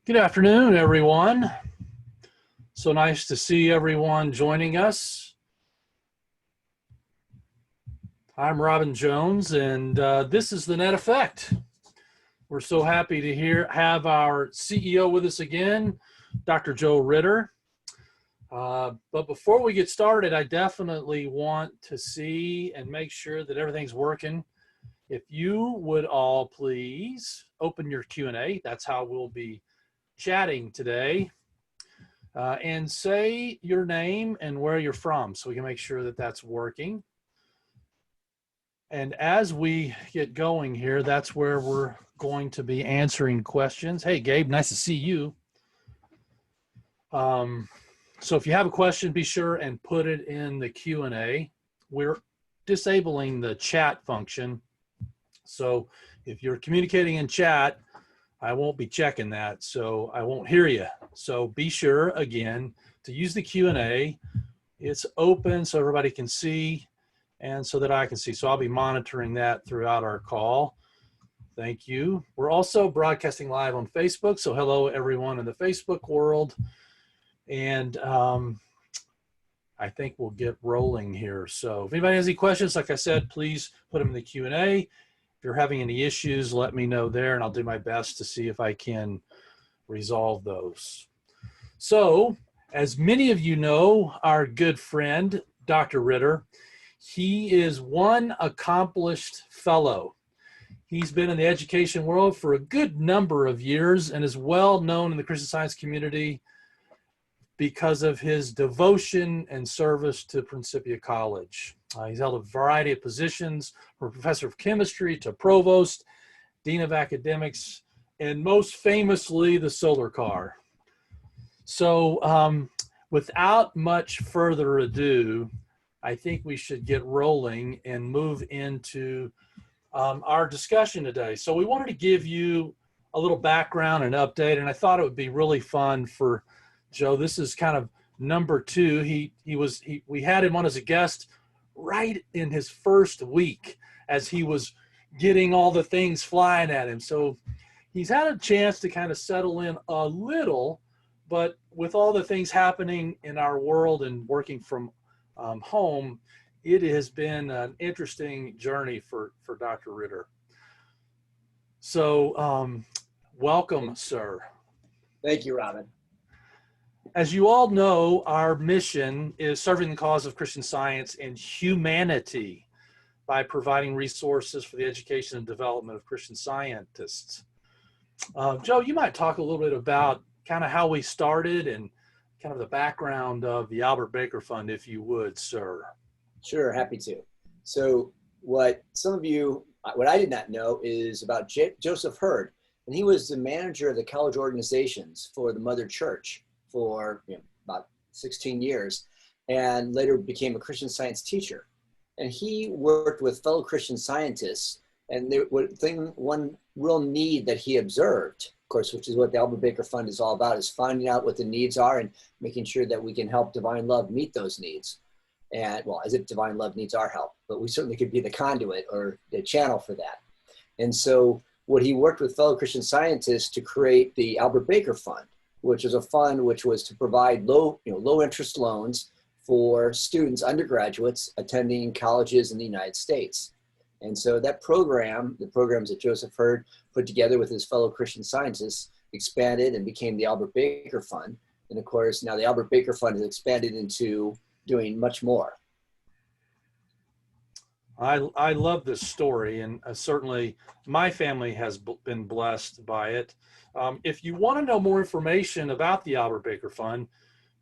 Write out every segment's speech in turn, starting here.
Good afternoon, everyone. So nice to see everyone joining us. I'm Robin Jones, and this is the Net Effect. We're so happy to have our CEO with us again, Dr. Joe Ritter. But before we get started, I definitely want to see and make sure that everything's working. If you would all please open your Q&A, that's how we'll be chatting today, and say your name and where you're from so we can make sure that that's working. And as we get going here, that's where we're going to be answering questions. Hey, Gabe, nice to see you. So if you have a question, be sure and put it in the Q&A. We're disabling the chat function. So if you're communicating in chat, I won't be checking that, so I won't hear you. So be sure, again, to use the Q&A. It's open so everybody can see and so that I can see. So I'll be monitoring that throughout our call. Thank you. We're also broadcasting live on Facebook, so hello everyone in the Facebook world. And I think we'll get rolling here. So if anybody has any questions, like I said, please put them in the Q&A. If you're having any issues, let me know there, and I'll do my best to see if I can resolve those. So, as many of you know, our good friend, Dr. Ritter, he is one accomplished fellow. He's been in the education world for a good number of years and is well known in the Christian Science community because of his devotion and service to Principia College. He's held a variety of positions, from professor of chemistry to provost, dean of academics, and most famously, the solar car. So without much further ado, I think we should get rolling and move into our discussion today. So we wanted to give you a little background and update, and I thought it would be really fun for Joe. This is kind of number two. We had him on as a guest right in his first week as he was getting all the things flying at him. So he's had a chance to kind of settle in a little, but with all the things happening in our world and working from home, it has been an interesting journey for Dr. Ritter. So welcome, sir. Thank you, Robin. As you all know, our mission is serving the cause of Christian Science and humanity by providing resources for the education and development of Christian scientists. Joe, you might talk a little bit about kind of how we started and kind of the background of the Albert Baker Fund, if you would, sir. Sure, happy to. So what I did not know is about Joseph Hurd, and he was the manager of the college organizations for the Mother Church for about 16 years, and later became a Christian Science teacher. And he worked with fellow Christian scientists, and one real need that he observed, of course, which is what the Albert Baker Fund is all about, is finding out what the needs are and making sure that we can help Divine Love meet those needs. And well, as if Divine Love needs our help, but we certainly could be the conduit or the channel for that. And so what he worked with fellow Christian scientists to create the Albert Baker Fund, which is a fund which was to provide low interest loans for students, undergraduates attending colleges in the United States. And so that program, the programs that Joseph Hurd put together with his fellow Christian scientists, expanded and became the Albert Baker Fund. And of course, now the Albert Baker Fund has expanded into doing much more. I love this story, and certainly my family has been blessed by it. If you want to know more information about the Albert Baker Fund,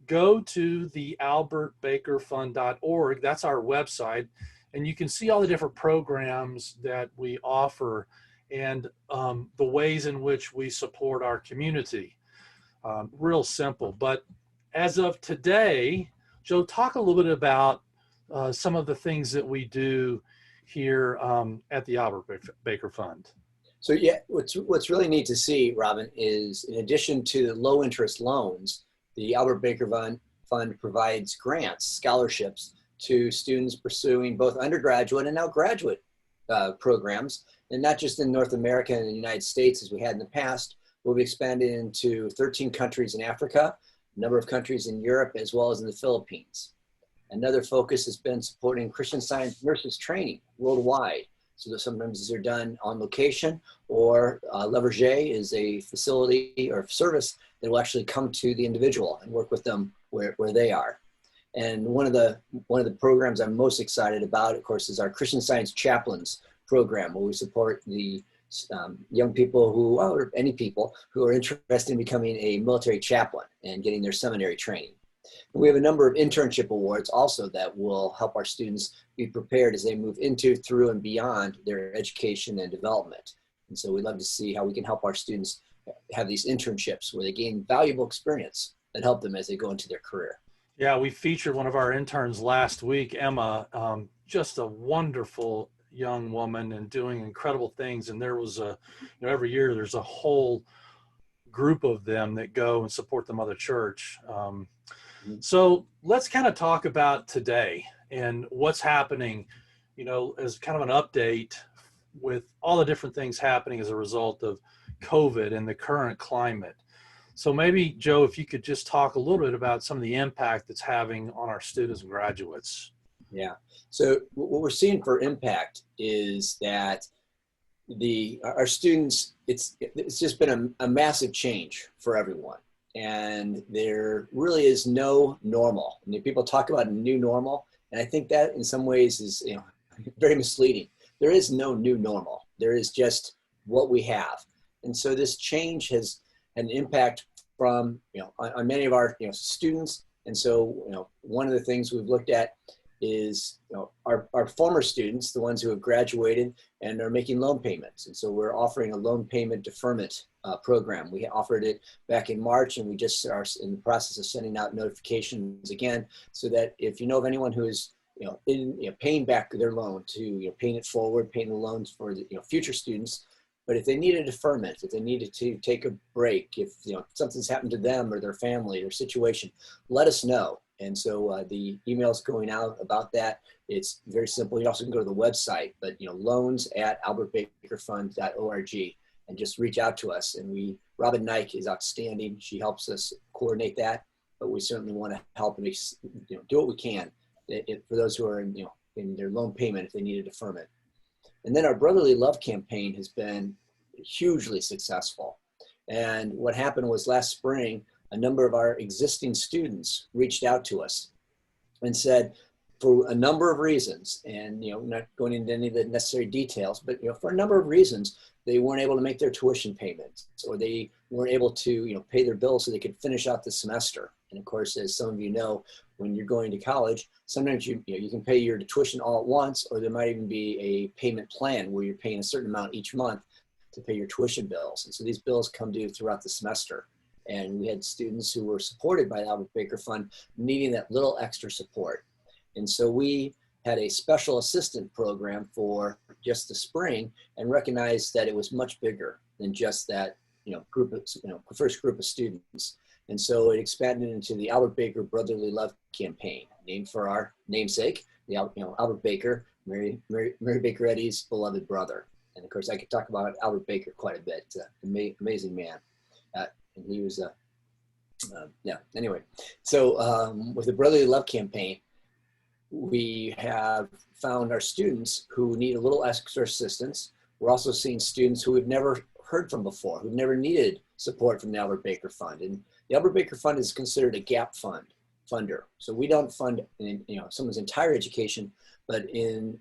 go to the albertbakerfund.org. That's our website, and you can see all the different programs that we offer and the ways in which we support our community. Real simple. But as of today, Joe, talk a little bit about some of the things that we do here at the Albert Baker Fund. So yeah, what's really neat to see, Robin, is in addition to low interest loans, the Albert Baker Fund provides grants, scholarships to students pursuing both undergraduate and now graduate programs, and not just in North America and the United States as we had in the past, We'll be expanding into 13 countries in Africa, a number of countries in Europe, as well as in the Philippines. Another focus has been supporting Christian Science nurses training worldwide. So that sometimes these are done on location, or Le Verger is a facility or service that will actually come to the individual and work with them where they are. And one of the programs I'm most excited about, of course, is our Christian Science Chaplains program, where we support the young people who, or any people who are interested in becoming a military chaplain and getting their seminary training. And we have a number of internship awards also that will help our students be prepared as they move into, through, and beyond their education and development. And so we'd love to see how we can help our students have these internships where they gain valuable experience that help them as they go into their career. Yeah, we featured one of our interns last week, Emma, just a wonderful young woman and doing incredible things. And there was every year there's a whole group of them that go and support the Mother Church. So let's kind of talk about today and what's happening, as kind of an update with all the different things happening as a result of COVID and the current climate. So maybe, Joe, if you could just talk a little bit about some of the impact it's having on our students and graduates. Yeah. So what we're seeing for impact is that our students, it's just been a massive change for everyone. And there really is no normal. I mean, people talk about a new normal, and I think that in some ways is very misleading. There is no new normal. There is just what we have. And so this change has an impact from on many of our students. And so one of the things we've looked at is our former students, the ones who have graduated and are making loan payments. And so we're offering a loan payment deferment program. We offered it back in March, and we just are in the process of sending out notifications again, so that if you know of anyone who is paying back their loan, to paying it forward, paying the loans for the future students. But if they need a deferment, if they needed to take a break, if something's happened to them or their family or situation, let us know. And so the email's going out about that. It's very simple. You also can go to the website, but loans@albertbakerfund.org, and just reach out to us. And Robin Nike is outstanding. She helps us coordinate that, but we certainly want to help and do what we can for those who are in their loan payment if they need a deferment. And then our Brotherly Love campaign has been hugely successful. And what happened was last spring, a number of our existing students reached out to us and said, for a number of reasons, and not going into any of the necessary details, but for a number of reasons, they weren't able to make their tuition payments, or they weren't able to pay their bills so they could finish out the semester. And of course, as some of you know, when you're going to college, sometimes you can pay your tuition all at once, or there might even be a payment plan where you're paying a certain amount each month to pay your tuition bills. And so these bills come due throughout the semester. And we had students who were supported by the Albert Baker Fund needing that little extra support. And so we had a special assistant program for just the spring, and recognized that it was much bigger than just that first group of students. And so it expanded into the Albert Baker Brotherly Love campaign, named for our namesake, Albert Baker, Mary Baker Eddy's beloved brother. And of course, I could talk about Albert Baker quite a bit. Amazing man. And he was anyway. So with the Brotherly Love campaign, we have found our students who need a little extra assistance. We're also seeing students who we've never heard from before, who've never needed support from the Albert Baker Fund. And the Albert Baker Fund is considered a gap funder. So we don't fund someone's entire education, but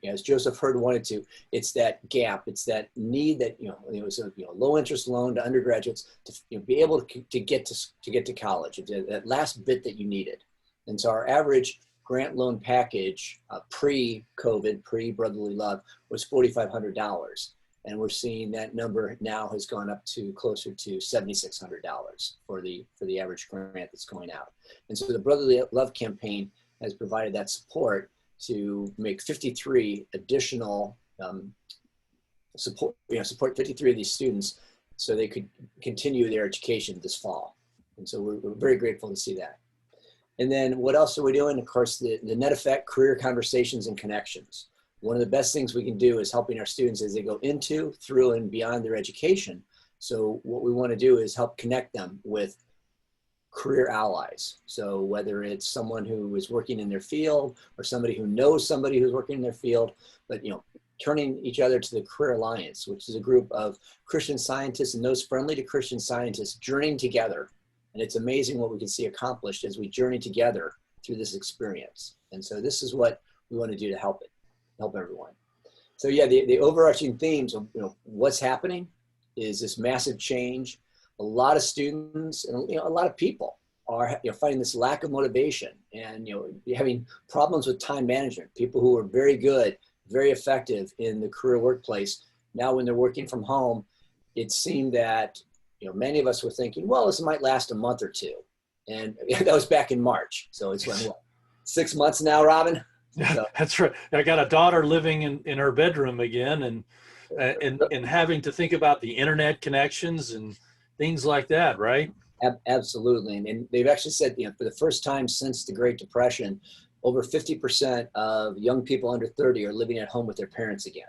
as Joseph Hurd wanted to, it's that gap, it's that need that it's a low interest loan to undergraduates to be able to get to college, that last bit that you needed. And so our average grant loan package pre-COVID, pre-Brotherly Love, was $4,500. And we're seeing that number now has gone up to closer to $7,600 for the average grant that's going out. And so the Brotherly Love campaign has provided that support to make 53 additional support 53 of these students so they could continue their education this fall. And so we're very grateful to see that. And then what else are we doing? Of course, the net effect career conversations and connections. One of the best things we can do is helping our students as they go into, through, and beyond their education, So what we want to do is help connect them with career allies. So whether it's someone who is working in their field or somebody who knows somebody who's working in their field, but turning each other to the Career Alliance, which is a group of Christian scientists and those friendly to Christian scientists journeying together. And it's amazing what we can see accomplished as we journey together through this experience. And so this is what we want to do to help everyone. So yeah, the overarching themes of what's happening is this massive change. A lot of students and a lot of people are finding this lack of motivation and having problems with time management. People who are very good, very effective in the career workplace, now when they're working from home, it seemed that many of us were thinking, well, this might last a month or two, and that was back in March. So it's been what, 6 months now, Robin? So, that's right. I got a daughter living in her bedroom again, and having to think about the internet connections and things like that, right? Absolutely. And they've actually said, for the first time since the Great Depression, over 50% of young people under 30 are living at home with their parents again.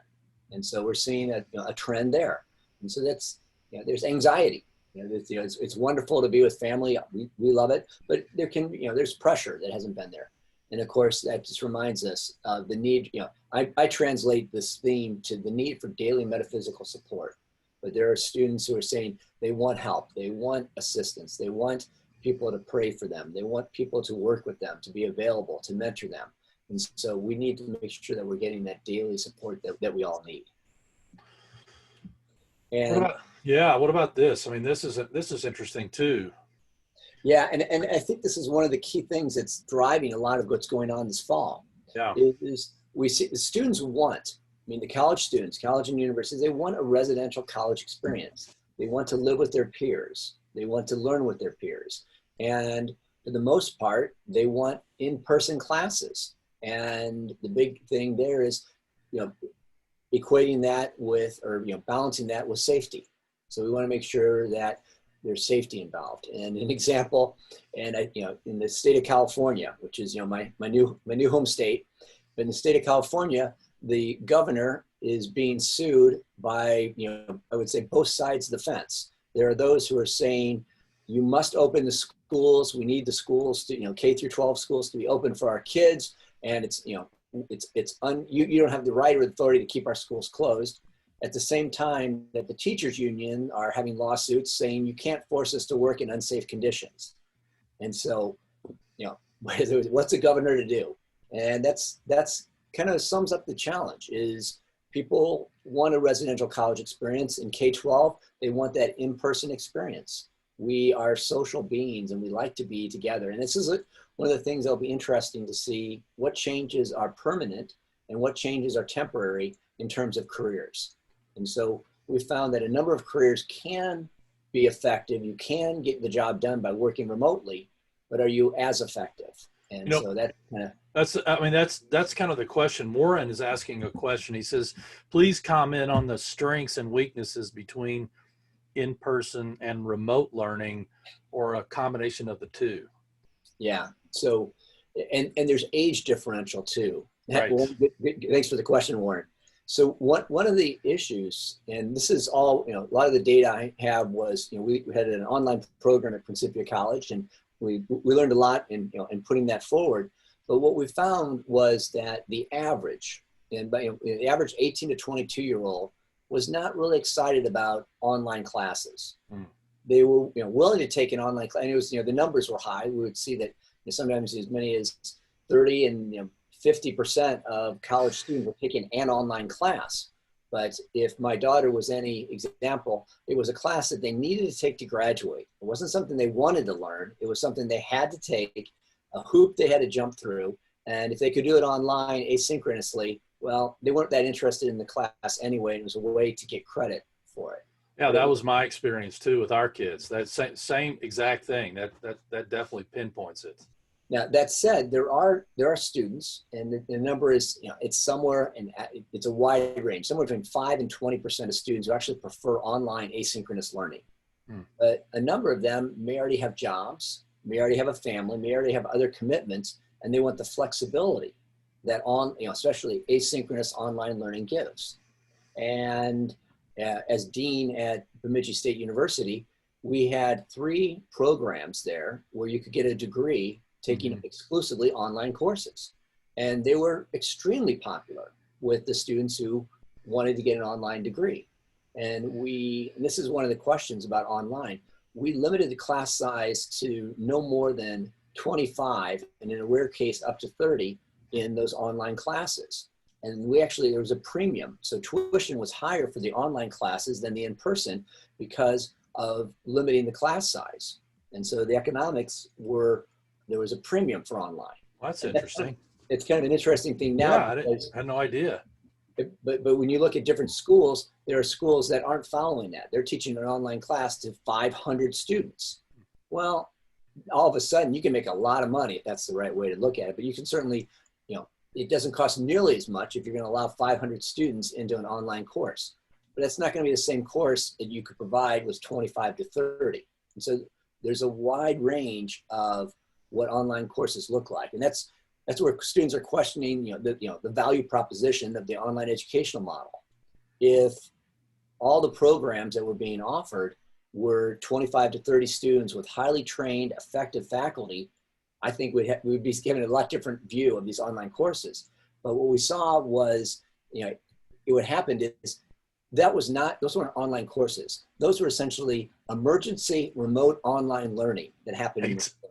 And so we're seeing a trend there. And so that's, there's anxiety. It's wonderful to be with family. We love it, but there's pressure that hasn't been there. And of course, that just reminds us of the need, I translate this theme to the need for daily metaphysical support. But there are students who are saying they want help, they want assistance, they want people to pray for them, they want people to work with them, to be available, to mentor them. And so we need to make sure that we're getting that daily support that we all need. And what about this? I mean, this is interesting too. Yeah, and I think this is one of the key things that's driving a lot of what's going on this fall. Yeah. Is we see the students the college students, college and universities, they want a residential college experience. They want to live with their peers. They want to learn with their peers. And for the most part, they want in-person classes. And the big thing there is, equating that with, or, balancing that with safety. So we want to make sure that there's safety involved. And an example, and in the state of California, which is, my new home state, in the state of California, the governor is being sued by, I would say both sides of the fence. There are those who are saying, you must open the schools. We need the schools to, K through 12 schools to be open for our kids. And it's, you don't have the right or authority to keep our schools closed. At the same time that the teachers union are having lawsuits saying you can't force us to work in unsafe conditions. And so, what's the governor to do? And that's kind of sums up the challenge. Is people want a residential college experience in K-12. They want that in-person experience. We are social beings and we like to be together. And this is one of the things that'll be interesting to see what changes are permanent and what changes are temporary in terms of careers. And so we found that a number of careers can be effective. You can get the job done by working remotely, but are you as effective? And so that kind of, that's kind of the question. Warren is asking a question. He says, please comment on the strengths and weaknesses between in-person and remote learning, or a combination of the two. Yeah. So, and there's age differential too. Right. Thanks for the question, Warren. So one of the issues, and this is all, a lot of the data I have was, we had an online program at Principia College, and we learned a lot in putting that forward. But what we found was that the average, the average 18 to 22-year-old was not really excited about online classes. They were willing to take an online class, and it was, the numbers were high. We would see that sometimes as many as 30 and 50% of college students were taking an online class. But if my daughter was any example, it was a class that they needed to take to graduate. It wasn't something they wanted to learn. It was something they had to take, a hoop they had to jump through. And if they could do it online asynchronously, well, they weren't that interested in the class anyway. And it was a way to get credit for it. Yeah, that was my experience too with our kids. That same exact thing. That definitely pinpoints it. Now, that said, there are students, and the number is, it's somewhere, and it's a wide range, somewhere between 5 and 20% of students who actually prefer online asynchronous learning. But a number of them may already have jobs, may already have a family, may already have other commitments, and they want the flexibility that especially asynchronous online learning gives. And as dean at Bemidji State University, we had 3 programs there where you could get a degree taking exclusively online courses. And they were extremely popular with the students who wanted to get an online degree. And this is one of the questions about online, we limited the class size to no more than 25, and in a rare case, up to 30 in those online classes. And there was a premium. So tuition was higher for the online classes than the in-person because of limiting the class size. And so the economics there was a premium for online. Well, that's interesting. It's kind of an interesting thing now. Yeah, I had no idea. But when you look at different schools, there are schools that aren't following that. They're teaching an online class to 500 students. Well, all of a sudden you can make a lot of money if that's the right way to look at it. But you can certainly, it doesn't cost nearly as much if you're going to allow 500 students into an online course. But that's not going to be the same course that you could provide with 25 to 30. And so there's a wide range of what online courses look like. And that's where students are questioning, the value proposition of the online educational model. If all the programs that were being offered were 25 to 30 students with highly trained, effective faculty, I think we'd be given a lot different view of these online courses. But what we saw was, what happened is those weren't online courses. Those were essentially emergency remote online learning that happened in the school.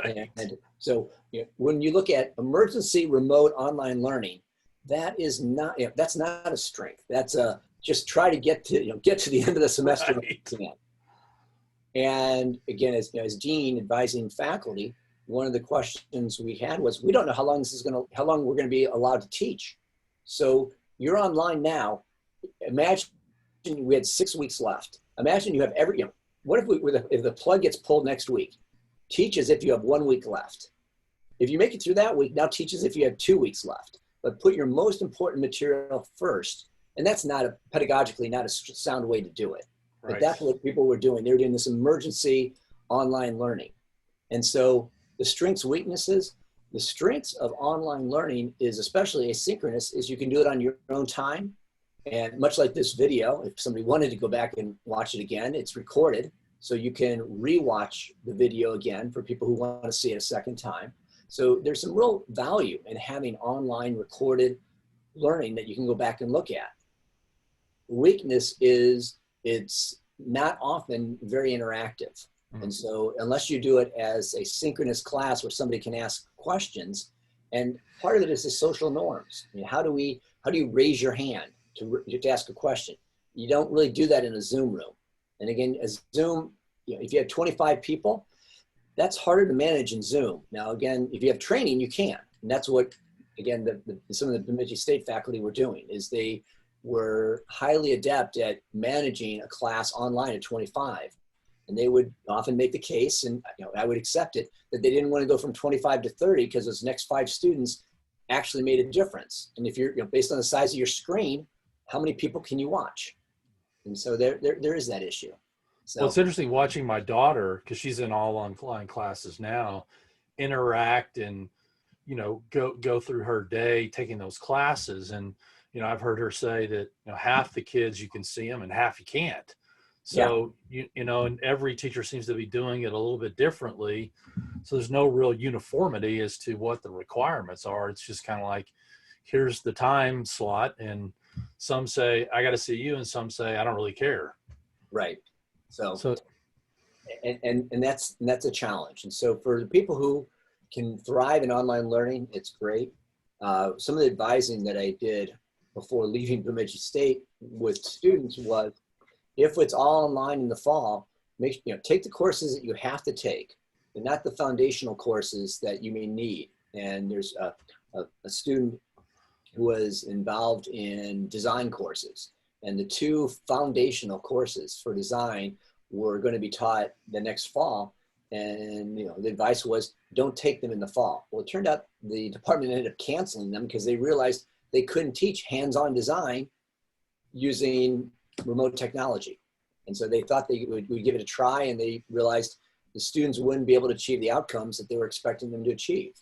Right. And so when you look at emergency remote online learning, that's not a strength. That's just try to get to the end of the semester. Right. And again, as dean advising faculty, one of the questions we had was, we don't know how long we're going to be allowed to teach. So you're online now. Imagine we had 6 weeks left. Imagine you have what if the plug gets pulled next week? Teach as if you have 1 week left. If you make it through that week, now teach as if you have 2 weeks left. But put your most important material first. And that's pedagogically not a sound way to do it. But Right. that's what people were doing. They were doing this emergency online learning. And so the strengths, weaknesses, the strengths of online learning is, especially asynchronous, is you can do it on your own time. And much like this video, if somebody wanted to go back and watch it again, it's recorded. So you can rewatch the video again for people who want to see it a second time. So there's some real value in having online recorded learning that you can go back and look at. Weakness is it's not often very interactive. And so unless you do it as a synchronous class where somebody can ask questions, and part of it is the social norms. How do you raise your hand to ask a question? You don't really do that in a Zoom room. And again, as Zoom, if you have 25 people, that's harder to manage in Zoom. Now, again, if you have training, you can. And that's what, again, some of the Bemidji State faculty were doing, is they were highly adept at managing a class online at 25. And they would often make the case, and I would accept it, that they didn't want to go from 25 to 30 because those next 5 students actually made a difference. And if you're, based on the size of your screen, how many people can you watch? And so there is that issue. So Well, it's interesting watching my daughter, because she's in all online classes now, interact and, go through her day taking those classes. And, I've heard her say that, half the kids you can see them and half you can't. So, and every teacher seems to be doing it a little bit differently. So there's no real uniformity as to what the requirements are. It's just kind of like, here's the time slot. And some say, I got to see you. And some say, I don't really care. right. So and that's a challenge. And so for the people who can thrive in online learning, it's great. Some of the advising that I did before leaving Bemidji State with students was, if it's all online in the fall, take the courses that you have to take, and not the foundational courses that you may need. And there's a student who was involved in design courses, and the 2 foundational courses for design were going to be taught the next fall. And the advice was, don't take them in the fall. Well, it turned out the department ended up canceling them because they realized they couldn't teach hands-on design using remote technology. And so they thought they would give it a try, and they realized the students wouldn't be able to achieve the outcomes that they were expecting them to achieve.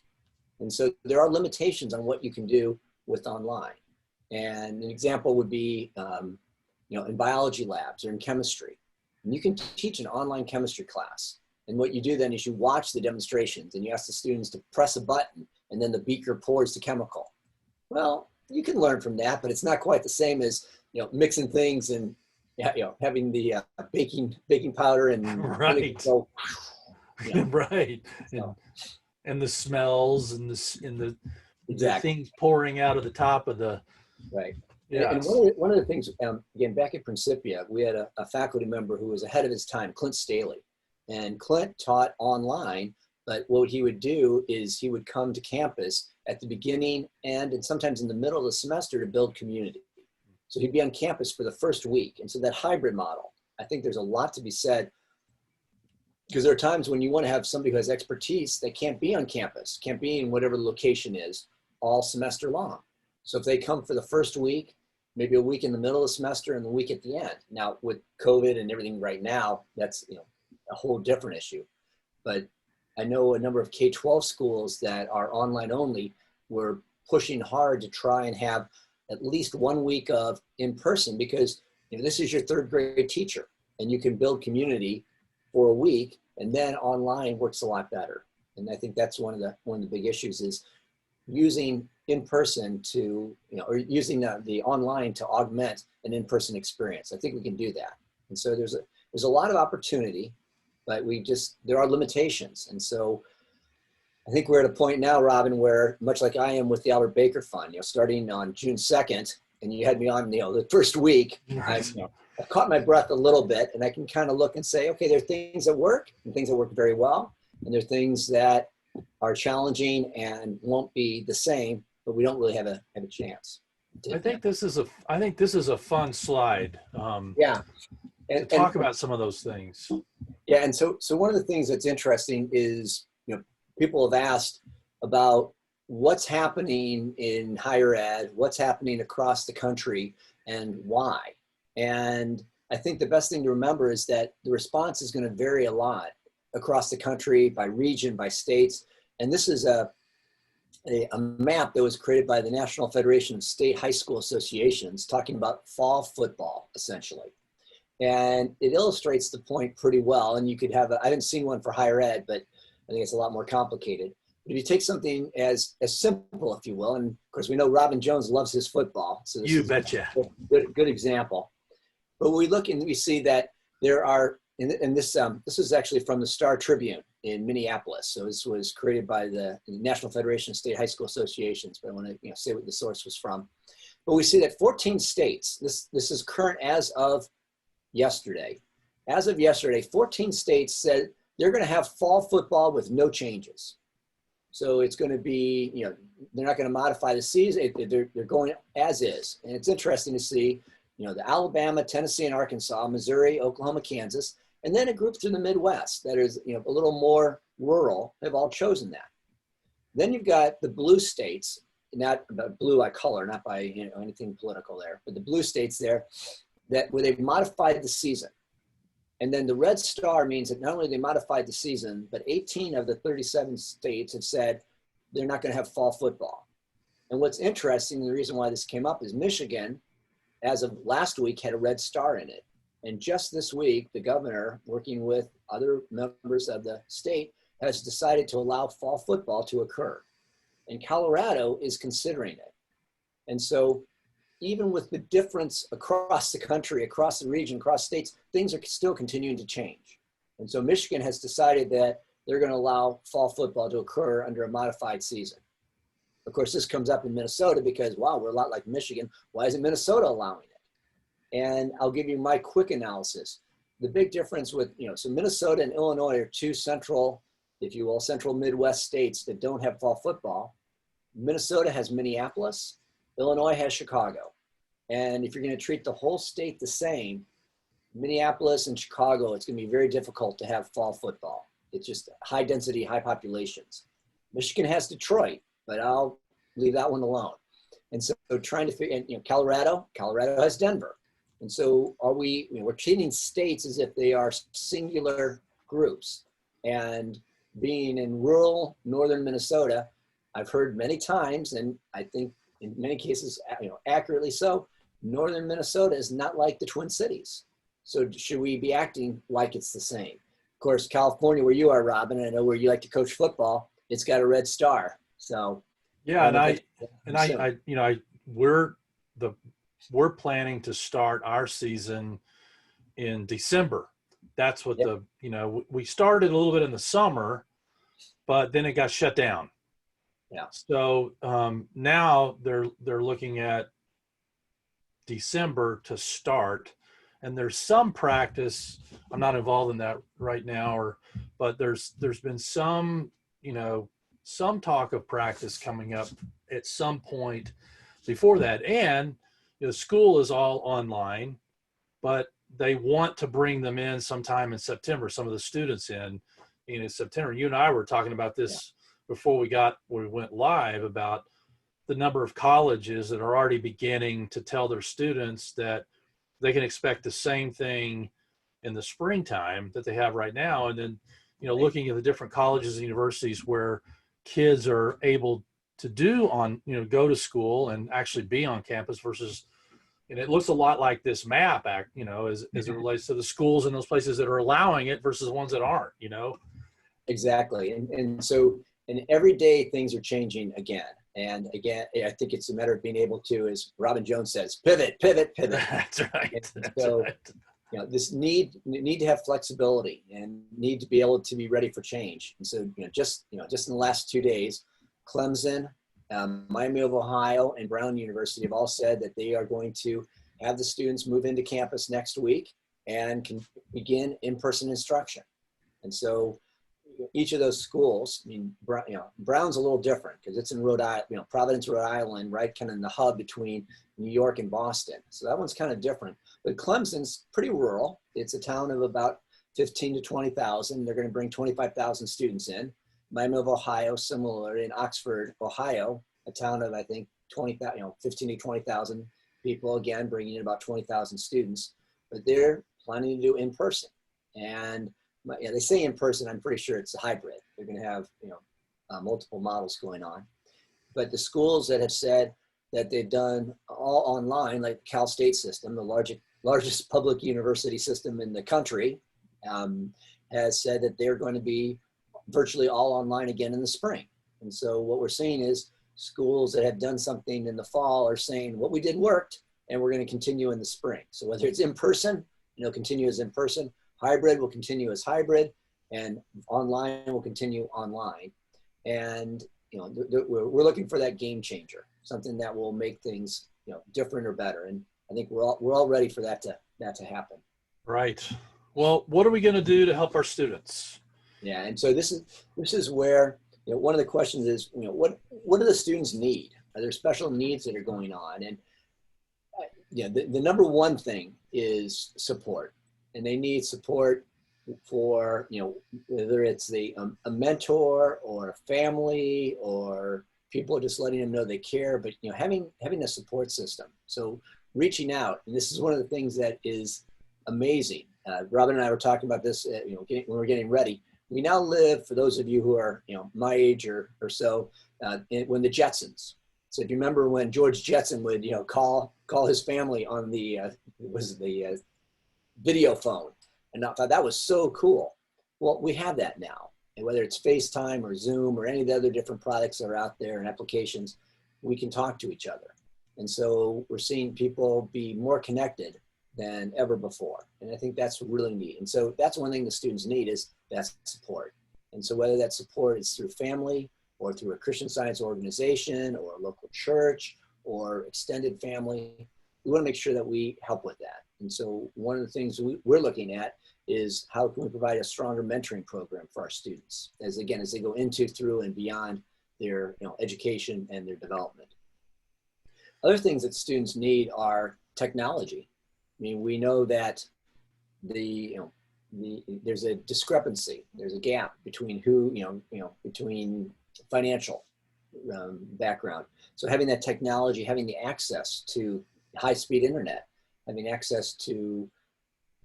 And so there are limitations on what you can do with online. And an example would be in biology labs or in chemistry. And you can teach an online chemistry class. And what you do then is you watch the demonstrations and you ask the students to press a button and then the beaker pours the chemical. Well, you can learn from that, but it's not quite the same as, mixing things and, having the baking powder and Right. go, Right. So, And the smells and the exactly. things pouring out of the top of the, Right. And yes. one of the things, again, back at Principia, we had a faculty member who was ahead of his time, Clint Staley. And Clint taught online, but what he would do is he would come to campus at the beginning and sometimes in the middle of the semester to build community. So he'd be on campus for the first week. And so that hybrid model, I think there's a lot to be said, because there are times when you want to have somebody who has expertise that can't be on campus, can't be in whatever the location is all semester long. So if they come for the first week, maybe a week in the middle of the semester and the week at the end. Now with COVID and everything right now, that's a whole different issue. But I know a number of K-12 schools that are online only were pushing hard to try and have at least 1 week of in-person, because this is your third grade teacher and you can build community for a week, and then online works a lot better. And I think that's one of the big issues is using in-person to, or using the online to augment an in-person experience. I think we can do that. And so there's a lot of opportunity, but there are limitations. And so I think we're at a point now, Robin, where much like I am with the Albert Baker Fund, starting on June 2nd, and you had me on, the first week, I've caught my breath a little bit, and I can kind of look and say, okay, there are things that work and things that work very well. And there are things that are challenging and won't be the same, but we don't really have a chance. I think this is a fun slide. Yeah. To talk about some of those things. Yeah. And so one of the things that's interesting is, people have asked about what's happening in higher ed, what's happening across the country, and why. And I think the best thing to remember is that the response is going to vary a lot across the country, by region, by states. And this is a map that was created by the National Federation of State High School Associations, talking about fall football, essentially. And it illustrates the point pretty well. And you could have, I haven't seen one for higher ed, but I think it's a lot more complicated. But if you take something as simple, if you will, and of course we know Robin Jones loves his football. So this you is betcha. a good example. But we look and we see that there are, and this is actually from the Star Tribune in Minneapolis. So this was created by the National Federation of State High School Associations, but I want to say what the source was from. But we see that 14 states, this is current as of yesterday. As of yesterday, 14 states said they're going to have fall football with no changes. So it's going to be, they're not going to modify the season. They're going as is. And it's interesting to see, the Alabama, Tennessee, and Arkansas, Missouri, Oklahoma, Kansas, and then a group through the Midwest that is, a little more rural, have all chosen that. Then you've got the blue states, not blue by color, not by anything political there, but the blue states there where they've modified the season. And then the red star means that not only they modified the season, but 18 of the 37 states have said they're not going to have fall football. And what's interesting, the reason why this came up is Michigan, as of last week, had a red star in it. And just this week, the governor, working with other members of the state, has decided to allow fall football to occur. And Colorado is considering it. And so even with the difference across the country, across the region, across states, things are still continuing to change. And so Michigan has decided that they're going to allow fall football to occur under a modified season. Of course, this comes up in Minnesota because, wow, we're a lot like Michigan. Why isn't Minnesota allowing it? And I'll give you my quick analysis. The big difference with, so Minnesota and Illinois are two central, if you will, central Midwest states that don't have fall football. Minnesota has Minneapolis. Illinois has Chicago. And if you're going to treat the whole state the same, Minneapolis and Chicago, it's going to be very difficult to have fall football. It's just high density, high populations. Michigan has Detroit, but I'll leave that one alone. And so trying to figure, Colorado has Denver. And so we're treating states as if they are singular groups. And being in rural northern Minnesota, I've heard many times, and I think in many cases, accurately so, Northern Minnesota is not like the Twin Cities. So should we be acting like it's the same? Of course, California, where you are, Robin, I know where you like to coach football, it's got a red star. So Yeah, I don't know if that's we're planning to start our season in December. That's what Yep. we started a little bit in the summer, but then it got shut down. Yeah. So now they're looking at December to start, and there's some practice. I'm not involved in that right now, but there's been some some talk of practice coming up at some point before that, and school is all online, but they want to bring them in sometime in September. Some of the students in September. You and I were talking about this before we went live about the number of colleges that are already beginning to tell their students that they can expect the same thing in the springtime that they have right now. And then, looking at the different colleges and universities where kids are able to go to school and actually be on campus versus, and it looks a lot like this map as it relates to the schools in those places that are allowing it versus the ones that aren't, Exactly. And so, and every day things are changing again. And again, I think it's a matter of being able to, as Robin Jones says, pivot, pivot, pivot. That's right. So, this need to have flexibility and need to be able to be ready for change. And so, just in the last 2 days, Clemson, Miami of Ohio, and Brown University have all said that they are going to have the students move into campus next week and can begin in-person instruction. And so, each of those schools, Brown's a little different because it's in Rhode Island, Providence, Rhode Island, right, kind of in the hub between New York and Boston. So that one's kind of different. But Clemson's pretty rural. It's a town of about 15 to 20,000. They're going to bring 25,000 students in. Miami of Ohio, similar in Oxford, Ohio, a town of I think 15 to 20,000 people. Again, bringing in about 20,000 students. But they're planning to do in person. And they say in person, I'm pretty sure it's a hybrid. They're going to have, multiple models going on. But the schools that have said that they've done all online, like Cal State system, the largest public university system in the country, has said that they're going to be virtually all online again in the spring. And so what we're seeing is schools that have done something in the fall are saying what we did worked, and we're going to continue in the spring. So whether it's in person, continue as in person, hybrid will continue as hybrid, and online will continue online. And we're looking for that game changer, something that will make things different or better. And I think we're all ready for that to happen. Right. Well, what are we going to do to help our students? Yeah, and so this is where one of the questions is what do the students need? Are there special needs that are going on? And the number one thing is support. And they need support for, whether it's a mentor or a family or people just letting them know they care, but, having a support system. So reaching out, and this is one of the things that is amazing. Robin and I were talking about this, when we were getting ready. We now live, for those of you who are, my age or so, when the Jetsons. So if you remember when George Jetson would, call his family on the video phone, and I thought that was so cool. Well, we have that now, and whether it's FaceTime or Zoom or any of the other different products that are out there and applications, we can talk to each other. And so we're seeing people be more connected than ever before, and I think that's really neat. And so that's one thing the students need is that support. And so whether that support is through family or through a Christian Science organization or a local church or extended family, we want to make sure that we help with that. And so one of the things we're looking at is how can we provide a stronger mentoring program for our students as they go into, through, and beyond their education and their development. Other things that students need are technology. I mean, we know that there's a discrepancy, there's a gap between between financial background. So having that technology, having the access to high-speed internet, having access to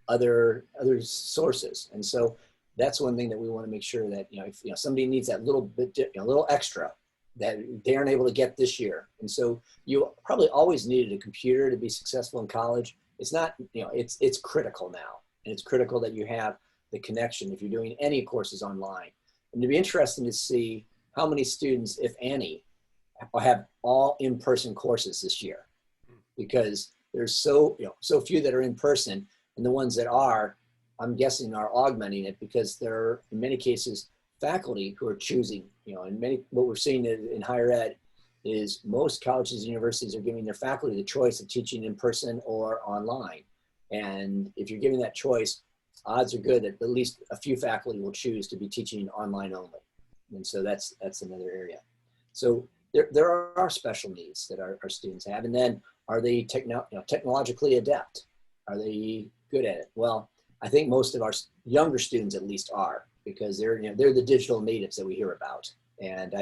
other sources. And so that's one thing that we want to make sure that, if somebody needs that little bit, a little extra, that they aren't able to get this year. And so you probably always needed a computer to be successful in college. It's not, it's critical now. And it's critical that you have the connection if you're doing any courses online. And it'd be interesting to see how many students, if any, have all in-person courses this year, because there's so few that are in person, and the ones that are, I'm guessing, are augmenting it because there are, in many cases, faculty who are choosing, and what we're seeing in higher ed is most colleges and universities are giving their faculty the choice of teaching in person or online. And if you're giving that choice, odds are good that at least a few faculty will choose to be teaching online only. And so that's another area. So there are special needs that our students have. And then are they technologically adept? Are they good at it? Well, I think most of our younger students at least are, because they're the digital natives that we hear about. And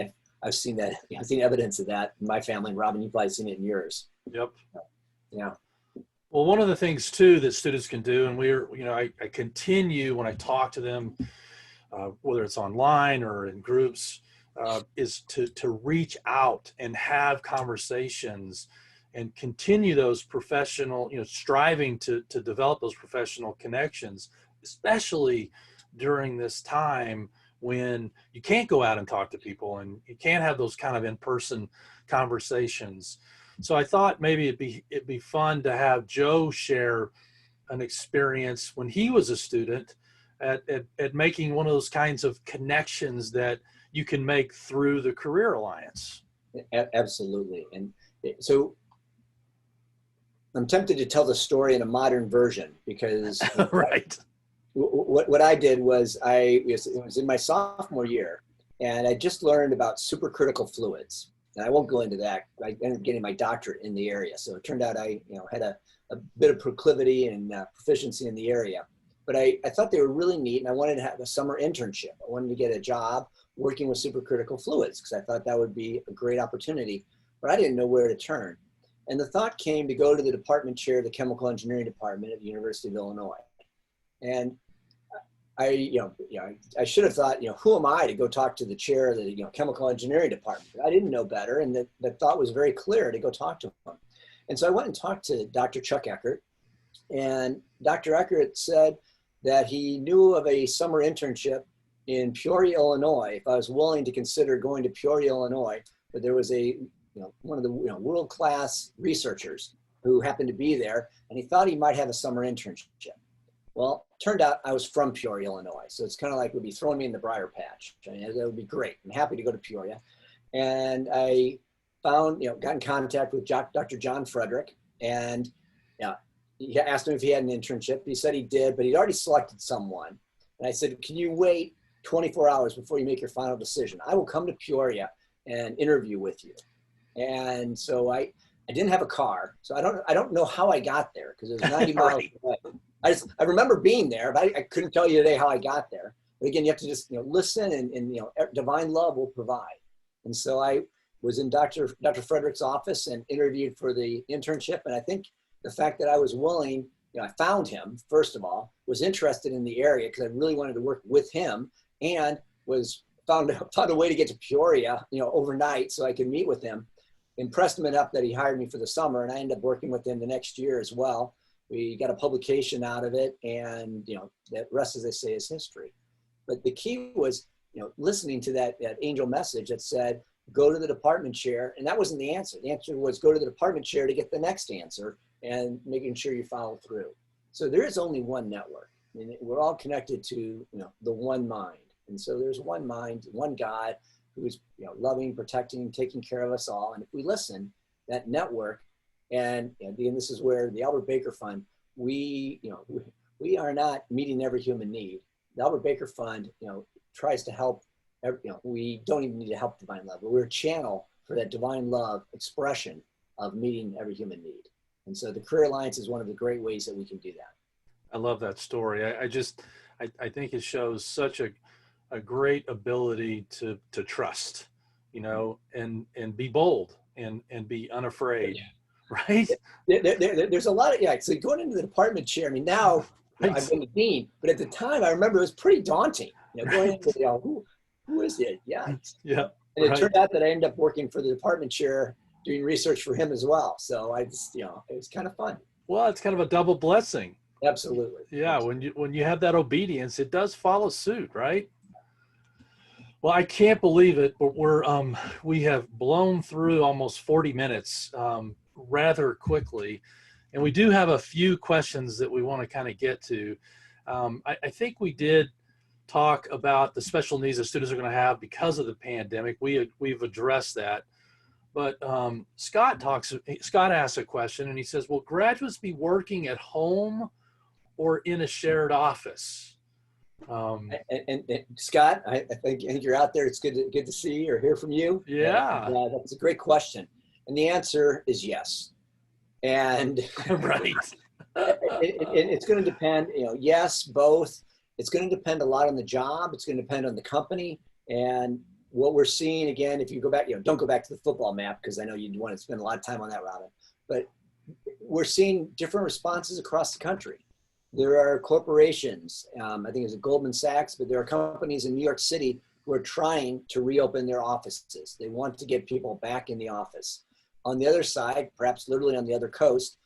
I've seen that, I've seen evidence of that in my family. And Robin, you've probably seen it in yours. Yep. Yeah. Well, one of the things too that students can do, and I continue when I talk to them, whether it's online or in groups, is to reach out and have conversations and continue those professional, striving to develop those professional connections, especially during this time when you can't go out and talk to people and you can't have those kind of in-person conversations. So I thought maybe it'd be fun to have Joe share an experience when he was a student at making one of those kinds of connections that you can make through the Career Alliance. Absolutely. And so I'm tempted to tell the story in a modern version because right. What I did was it was in my sophomore year, and I just learned about supercritical fluids. And I won't go into that. I ended up getting my doctorate in the area. So it turned out I had a bit of proclivity and proficiency in the area. But I thought they were really neat, and I wanted to have a summer internship. I wanted to get a job working with supercritical fluids because I thought that would be a great opportunity, but I didn't know where to turn. And the thought came to go to the department chair of the chemical engineering department at the University of Illinois. And I should have thought, who am I to go talk to the chair of the chemical engineering department? I didn't know better, and that thought was very clear to go talk to him. And so I went and talked to Dr. Chuck Eckert, and Dr. Eckert said that he knew of a summer internship in Peoria, Illinois, if I was willing to consider going to Peoria, Illinois. But there was one of the world-class researchers who happened to be there, and he thought he might have a summer internship. Well, turned out I was from Peoria, Illinois. So it's kind of like would be throwing me in the briar patch. I mean, that would be great. I'm happy to go to Peoria. And I found, got in contact with Dr. John Frederick, and he asked him if he had an internship. He said he did, but he'd already selected someone. And I said, can you wait 24 hours before you make your final decision? I will come to Peoria and interview with you. And so I didn't have a car, so I don't know how I got there because it was 90 miles away. I remember being there, but I couldn't tell you today how I got there. But again, you have to just listen, and divine love will provide. And so I was in Dr. Frederick's office and interviewed for the internship. And I think the fact that I was willing, I found him, first of all, was interested in the area because I really wanted to work with him, and found a way to get to Peoria, overnight so I could meet with him. Impressed him enough that he hired me for the summer, and I ended up working with him the next year as well. We got a publication out of it, and that rest, as they say, is history. But the key was, listening to that angel message that said, go to the department chair, and that wasn't the answer. The answer was go to the department chair to get the next answer, and making sure you follow through. So there is only one network. I mean, we're all connected to the one mind, and so there's one mind, one God, who is loving, protecting, taking care of us all. And if we listen, that network. And again, this is where the Albert Baker Fund, we are not meeting every human need. The Albert Baker Fund, tries to help. We don't even need to help divine love, but we're a channel for that divine love expression of meeting every human need. And so the Career Alliance is one of the great ways that we can do that. I love that story. I think it shows such a great ability to trust, and be bold and be unafraid. Yeah. Right? There's a lot of, so going into the department chair, I mean, now right. I've been the dean, but at the time I remember it was pretty daunting, going into, who is it? Yeah. Yeah. And it Right. turned out that I ended up working for the department chair doing research for him as well. So I just, it was kind of fun. Well, it's kind of a double blessing. Absolutely. Yeah, when you have that obedience, it does follow suit, right? Well, I can't believe it, but we have blown through almost 40 minutes rather quickly, and we do have a few questions that we want to kind of get to. I think we did talk about the special needs that students are going to have because of the pandemic. We've addressed that, but Scott asks a question, and he says, "Will graduates be working at home or in a shared office?" And Scott, I think you're out there. It's good to see or hear from you. Yeah. And, that's a great question. And the answer is yes. And Right. it's going to depend, yes, both. It's going to depend a lot on the job. It's going to depend on the company. And what we're seeing, again, if you go back, don't go back to the football map because I know you'd want to spend a lot of time on that, Robin. But we're seeing different responses across the country. There are corporations, I think it's Goldman Sachs, but there are companies in New York City who are trying to reopen their offices. They want to get people back in the office. On the other side, perhaps literally on the other coast,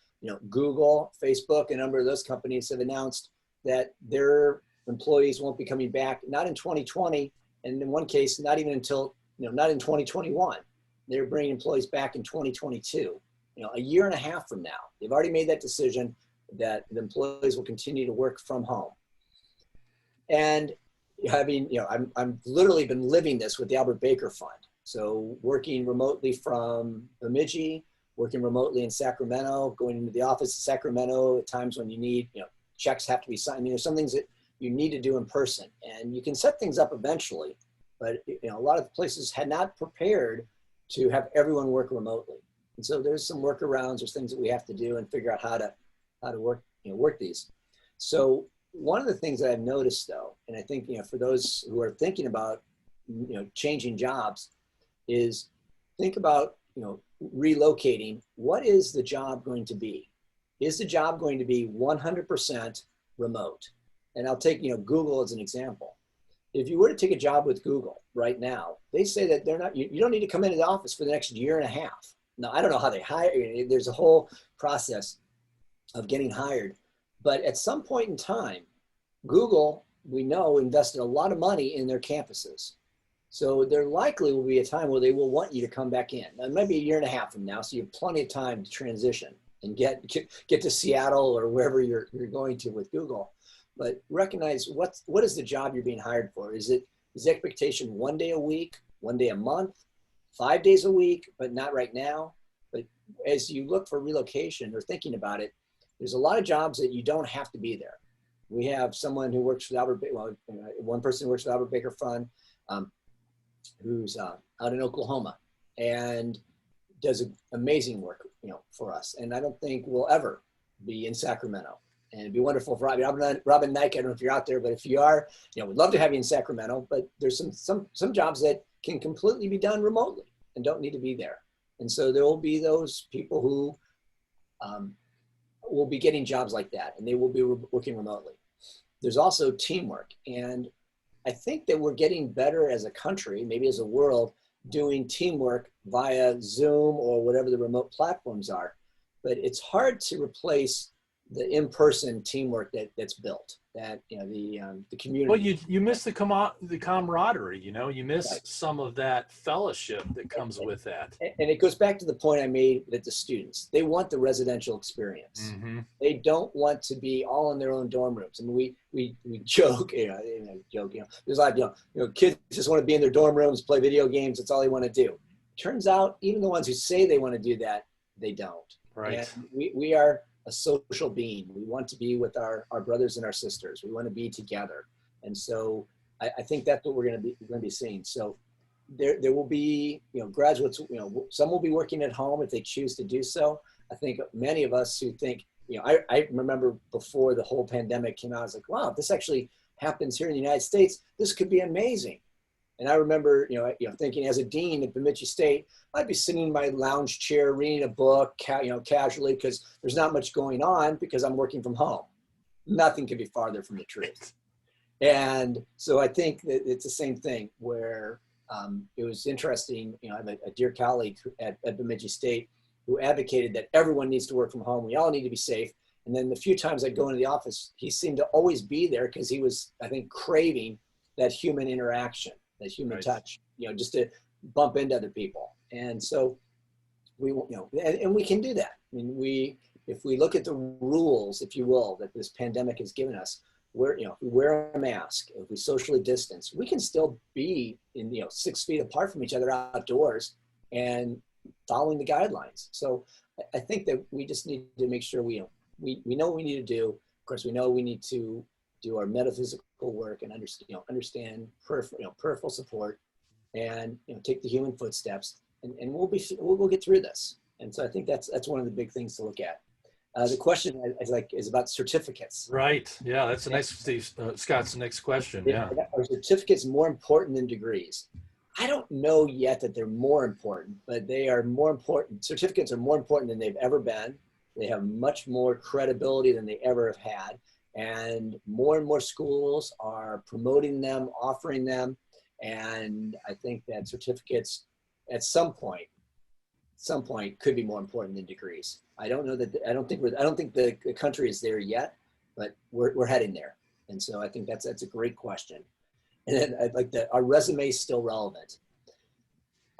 Google, Facebook, a number of those companies have announced that their employees won't be coming back, not in 2020, and in one case, not even until, not in 2021. They're bringing employees back in 2022, a year and a half from now. They've already made that decision that the employees will continue to work from home. And I mean, I'm literally been living this with the Albert Baker Fund. So working remotely from Bemidji, working remotely in Sacramento, going into the office in Sacramento at times when you need, checks have to be signed. There's some things that you need to do in person, and you can set things up eventually, but a lot of places had not prepared to have everyone work remotely. And so there's some workarounds, there's things that we have to do and figure out how to work these. So one of the things that I've noticed though, and I think, for those who are thinking about, changing jobs, is think about, relocating. What is the job going to be? Is the job going to be 100% remote? And I'll take, Google as an example. If you were to take a job with Google right now, they say that they're not, you don't need to come into the office for the next year and a half. Now, I don't know how they hire, there's a whole process of getting hired. But at some point in time, Google, we know, invested a lot of money in their campuses. So there likely will be a time where they will want you to come back in. Now, it might be a year and a half from now, so you have plenty of time to transition and get to Seattle or wherever you're going to with Google. But recognize what is the job you're being hired for? Is the expectation 1 day a week, 1 day a month, 5 days a week, but not right now? But as you look for relocation or thinking about it, there's a lot of jobs that you don't have to be there. We have someone who works for the one person who works for the Albert Baker Fund, who's out in Oklahoma and does amazing work, for us. And I don't think we'll ever be in Sacramento. And it'd be wonderful for Robin Nike. I don't know if you're out there, but if you are, we'd love to have you in Sacramento. But there's some jobs that can completely be done remotely and don't need to be there. And so there will be those people who will be getting jobs like that, and they will be working remotely. There's also teamwork, and I think that we're getting better as a country, maybe as a world, doing teamwork via Zoom or whatever the remote platforms are. But it's hard to replace the in-person teamwork that's built, that the community. Well, you miss the camaraderie, you miss Right. some of that fellowship that comes with that. And it goes back to the point I made that the students, they want the residential experience. Mm-hmm. They don't want to be all in their own dorm rooms. I mean, we joke, there's a lot, kids just want to be in their dorm rooms, play video games. That's all they want to do. Turns out, even the ones who say they want to do that, they don't. Right. And we are a social being. We want to be with our brothers and our sisters. We want to be together. And so I think that's what we're going to be seeing. So there will be, graduates, some will be working at home if they choose to do so. I think many of us who think, I remember before the whole pandemic came out, I was like, wow, if this actually happens here in the United States, this could be amazing. And I remember, thinking as a dean at Bemidji State, I'd be sitting in my lounge chair reading a book, casually, because there's not much going on because I'm working from home. Nothing could be farther from the truth. And so I think that it's the same thing where It was interesting. I have a dear colleague at Bemidji State who advocated that everyone needs to work from home. We all need to be safe. And then the few times I'd go into the office, he seemed to always be there because he was, I think, craving that human interaction, that human touch, just to bump into other people. And so and we can do that. I mean, if we look at the rules, if you will, that this pandemic has given us, if we wear a mask, if we socially distance, we can still be in 6 feet apart from each other outdoors and following the guidelines. So I think that we just need to make sure we know what we need to do. Of course, we know we need to do our metaphysical work and understand peripheral support, and take the human footsteps, and we'll get through this. And so I think that's one of the big things to look at. The question is about certificates. Right. Yeah, that's a nice, Steve, Scott's next question. Yeah. Are certificates more important than degrees? I don't know yet that they're more important, but they are more important. Certificates are more important than they've ever been. They have much more credibility than they ever have had. And more schools are promoting them, offering them. And I think that certificates at some point could be more important than degrees. I don't know that, I don't think the country is there yet, but we're heading there. And so I think that's a great question. And then I'd like are resumes still relevant?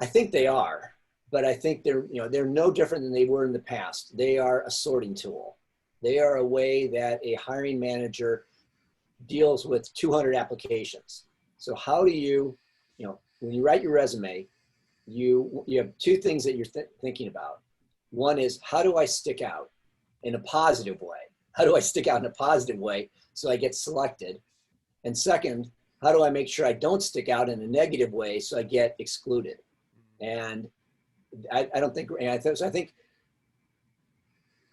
I think they are, but I think they're no different than they were in the past. They are a sorting tool. They are a way that a hiring manager deals with 200 applications. So how do you, when you write your resume, you have two things that you're thinking about. One is, how do I stick out in a positive way? How do I stick out in a positive way so I get selected? And second, how do I make sure I don't stick out in a negative way so I get excluded? And I think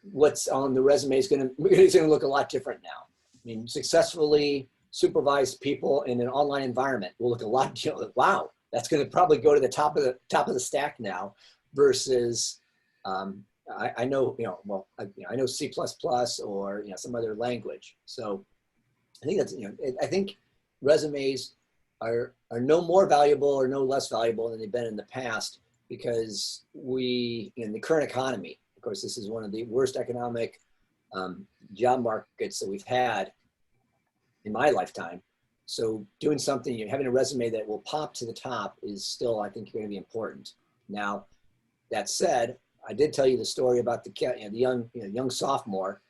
what's on the resume is going to look a lot different now. I mean, successfully supervised people in an online environment will look a lot, wow, that's going to probably go to the top of the stack now, versus I know C++ or some other language. So I think that's I think resumes are no more valuable or no less valuable than they've been in the past, because in the current economy, of course, this is one of the worst economic job markets that we've had in my lifetime. So doing something, having a resume that will pop to the top is still, I think, going to be important. Now, that said, I did tell you the story about the young sophomore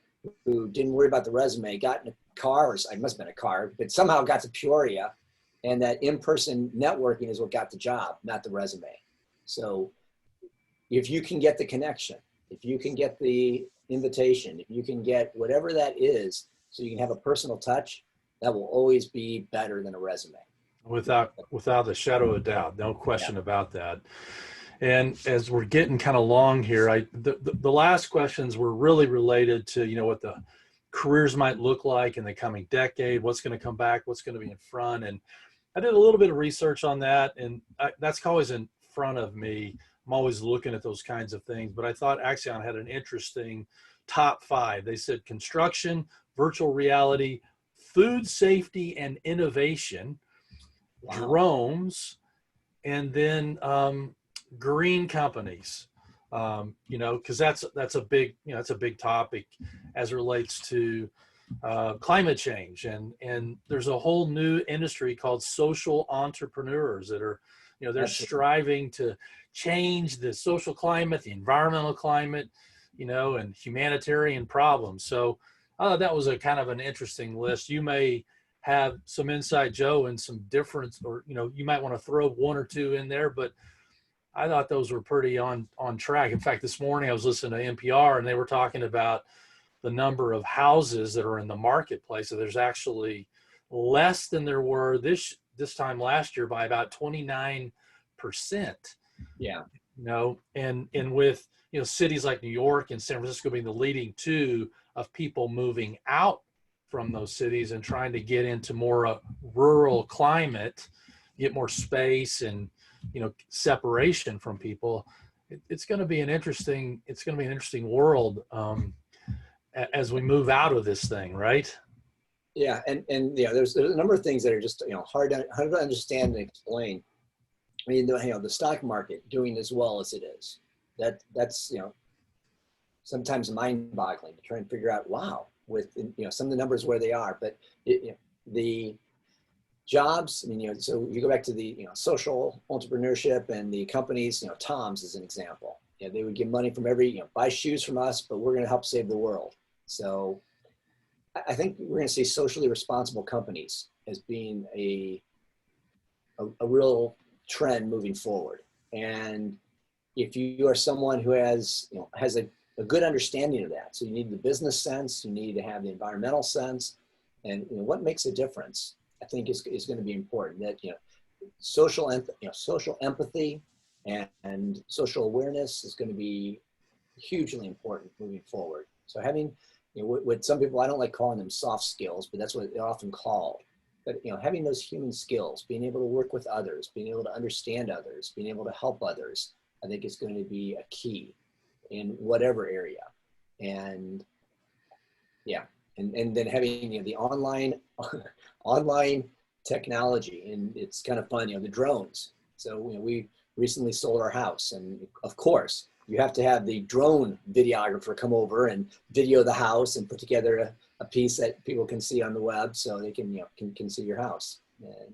who didn't worry about the resume, got in a car, or it must have been a car, but somehow got to Peoria, and that in-person networking is what got the job, not the resume. So if you can get the connection, if you can get the invitation, if you can get whatever that is, so you can have a personal touch, that will always be better than a resume. Without a shadow of a doubt, no question about that. And as we're getting kind of long here, the last questions were really related to, what the careers might look like in the coming decade, what's going to come back, what's going to be in front. And I did a little bit of research on that, and that's always in front of me. I'm always looking at those kinds of things, but I thought Axion had an interesting top 5. They said construction, virtual reality, food safety and innovation, drones, and then green companies. Because that's a big topic as it relates to climate change, and there's a whole new industry called social entrepreneurs that are, they're striving to change the social climate, the environmental climate, and humanitarian problems. So that was a kind of an interesting list. You may have some inside Joe and some difference, or you might want to throw one or two in there, but I thought those were pretty on track. In fact, this morning I was listening to NPR, and they were talking about the number of houses that are in the marketplace. So there's actually less than there were this time last year by about 29%. Yeah. And with cities like New York and San Francisco being the leading two of people moving out from those cities and trying to get into more rural climate, get more space and separation from people. It's going to be an interesting world as we move out of this thing, right? Yeah, and there's a number of things that are just hard to understand and explain. I mean, the stock market doing as well as it is, that's, sometimes mind-boggling to try and figure out, wow, with, some of the numbers where they are. But the jobs, I mean, so you go back to the, social entrepreneurship and the companies, Tom's is an example. They would get money from buy shoes from us, but we're going to help save the world. So I think we're going to see socially responsible companies as being a real trend moving forward. And if you are someone who has a good understanding of that, so you need the business sense, you need to have the environmental sense, and what makes a difference, I think is going to be important. That social empathy and social awareness is going to be hugely important moving forward. So having what some people, I don't like calling them soft skills, but that's what they're often called. But having those human skills, being able to work with others, being able to understand others, being able to help others, I think is going to be a key in whatever area. And yeah, and then having the online technology, and it's kind of fun, the drones. So we recently sold our house, and of course you have to have the drone videographer come over and video the house and put together a piece that people can see on the web, so they can can see your house. And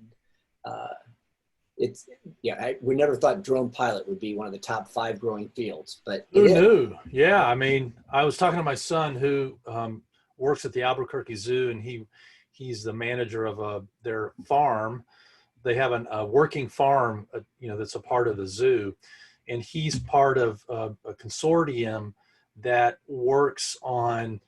we never thought drone pilot would be one of the top 5 growing fields, but Who knew? Yeah, I mean, I was talking to my son who works at the Albuquerque Zoo, and he's the manager of their farm. They have a working farm, that's a part of the zoo, and he's part of a consortium that works on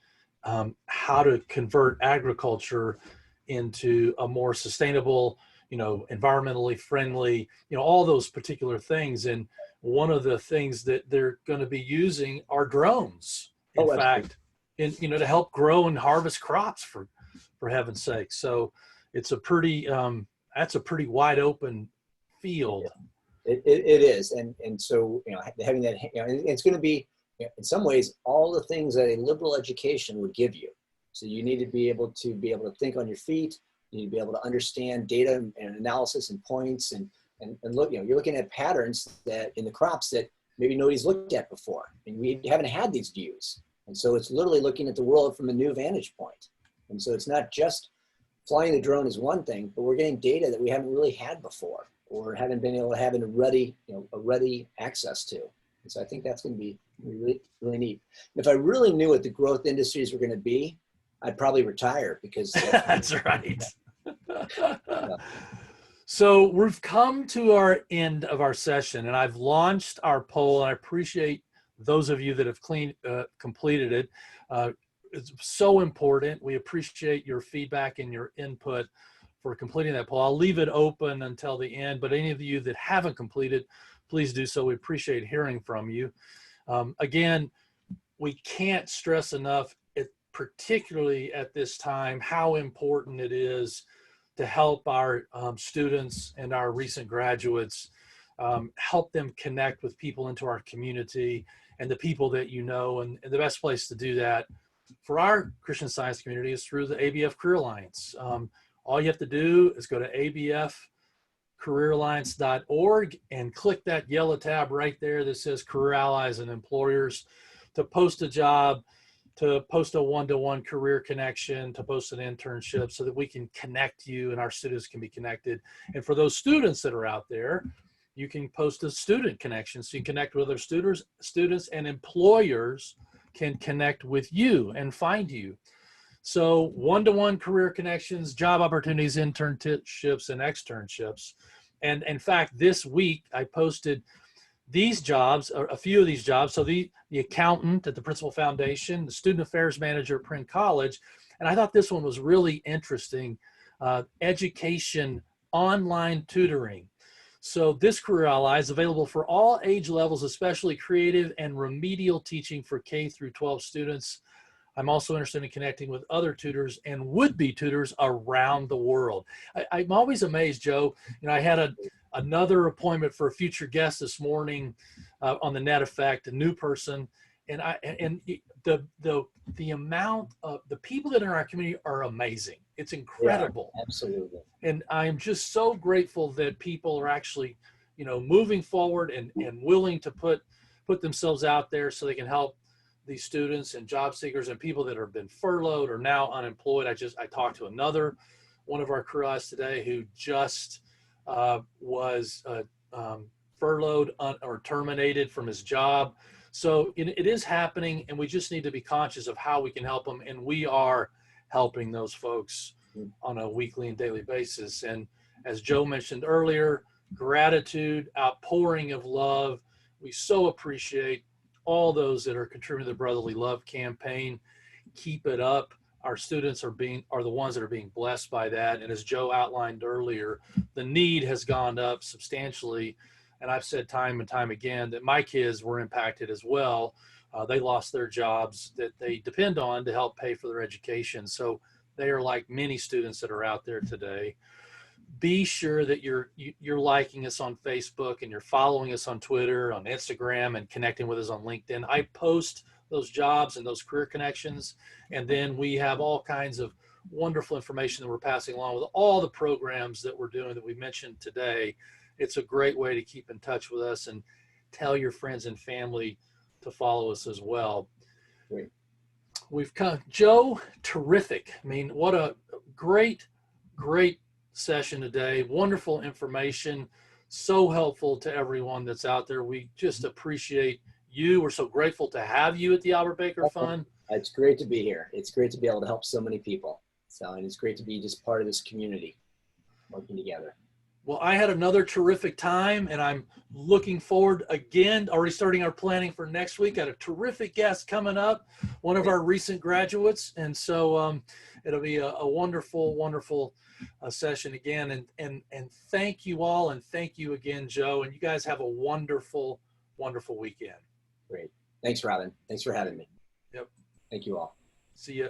how to convert agriculture into a more sustainable, environmentally friendly, all those particular things. And one of the things that they're going to be using are drones, in fact, to help grow and harvest crops, for heaven's sake. So it's a pretty, that's a pretty wide open field. It is. And so, having that, it's going to be, in some ways, all the things that a liberal education would give you. So you need to be able to think on your feet. You need to be able to understand data and analysis and points, and look, you're looking at patterns that in the crops that maybe nobody's looked at before. And we haven't had these views. And so it's literally looking at the world from a new vantage point. And so it's not just flying the drone is one thing, but we're getting data that we haven't really had before, or haven't been able to have a ready access to. And so I think that's going to be really, really neat. If I really knew what the growth industries were going to be, I'd probably retire, because that's right. So we've come to our end of our session, and I've launched our poll, and I appreciate those of you that have completed it. It's so important. We appreciate your feedback and your input for completing that poll. I'll leave it open until the end, but any of you that haven't completed, please do so. We appreciate hearing from you. Again, we can't stress enough, particularly at this time, how important it is to help our students and our recent graduates, help them connect with people into our community and the people that and the best place to do that for our Christian Science community is through the ABF Career Alliance. All you have to do is go to abfcareeralliance.org and click that yellow tab right there that says Career Allies and Employers to post a job, to post a one-to-one career connection, to post an internship, so that we can connect you and our students can be connected. And for those students that are out there, you can post a student connection, so you can connect with other students, and employers can connect with you and find you. So one-to-one career connections, job opportunities, internships, and externships. And in fact, this week I posted these jobs, or a few of these jobs. So the accountant at the Principal Foundation, the student affairs manager at Penn College, and I thought this one was really interesting, education online tutoring. So this Career Ally is available for all age levels, especially creative and remedial teaching for K through 12 students. I'm also interested in connecting with other tutors and would-be tutors around the world. I'm always amazed, Joe. I had another appointment for a future guest this morning on the Net Effect, a new person, and the amount of the people that are in our community are amazing. It's incredible. Yeah, absolutely. And I am just so grateful that people are actually moving forward and willing to put themselves out there so they can help these students and job seekers and people that have been furloughed or now unemployed. I talked to another one of our crew today who just was furloughed or terminated from his job. So it is happening, and we just need to be conscious of how we can help them. And we are helping those folks on a weekly and daily basis. And as Joe mentioned earlier, gratitude, outpouring of love. We so appreciate all those that are contributing to the Brotherly Love campaign. Keep it up. Our students are the ones that are being blessed by that. And as Joe outlined earlier, the need has gone up substantially. And I've said time and time again that my kids were impacted as well. They lost their jobs that they depend on to help pay for their education. So they are like many students that are out there today. Be sure that you're liking us on Facebook and you're following us on Twitter, on Instagram, and connecting with us on LinkedIn. I post those jobs and those career connections. And then we have all kinds of wonderful information that we're passing along with all the programs that we're doing that we mentioned today. It's a great way to keep in touch with us, and tell your friends and family to follow us as well. Great. We've come, Joe, terrific. I mean, what a great session today. Wonderful information. So helpful to everyone that's out there. We just appreciate you. We're so grateful to have you at the Albert Baker Fund. It's great to be here. It's great to be able to help so many people. So, and it's great to be just part of this community working together. Well, I had another terrific time, and I'm looking forward again, already starting our planning for next week. Got a terrific guest coming up, one of our recent graduates. And so it'll be a wonderful session again. And thank you all. And thank you again, Joe. And you guys have a wonderful weekend. Great. Thanks, Robin. Thanks for having me. Yep. Thank you all. See ya.